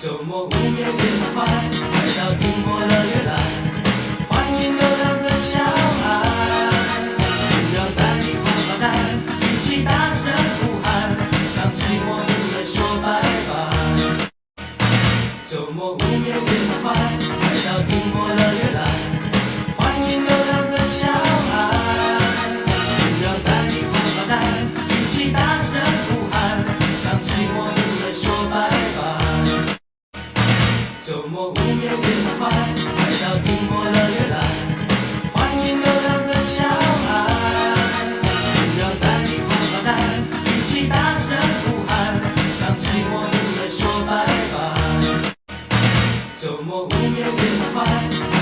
周末午夜别太快，快到寂寞乐园来，欢迎流浪的小孩，不要在里头发呆，一起大声呼喊，向寂寞午夜说拜拜。周末午夜别太快，快到寂寞乐园来，欢迎流浪的小孩，不要在里头发呆，一起大声呼喊，向寂寞午夜说拜拜。周末午夜别太快，快到寂寞乐园来，欢迎流浪的小孩，不要在里头发呆，一起大声呼喊，向寂寞午夜说拜拜。周末午夜别太快。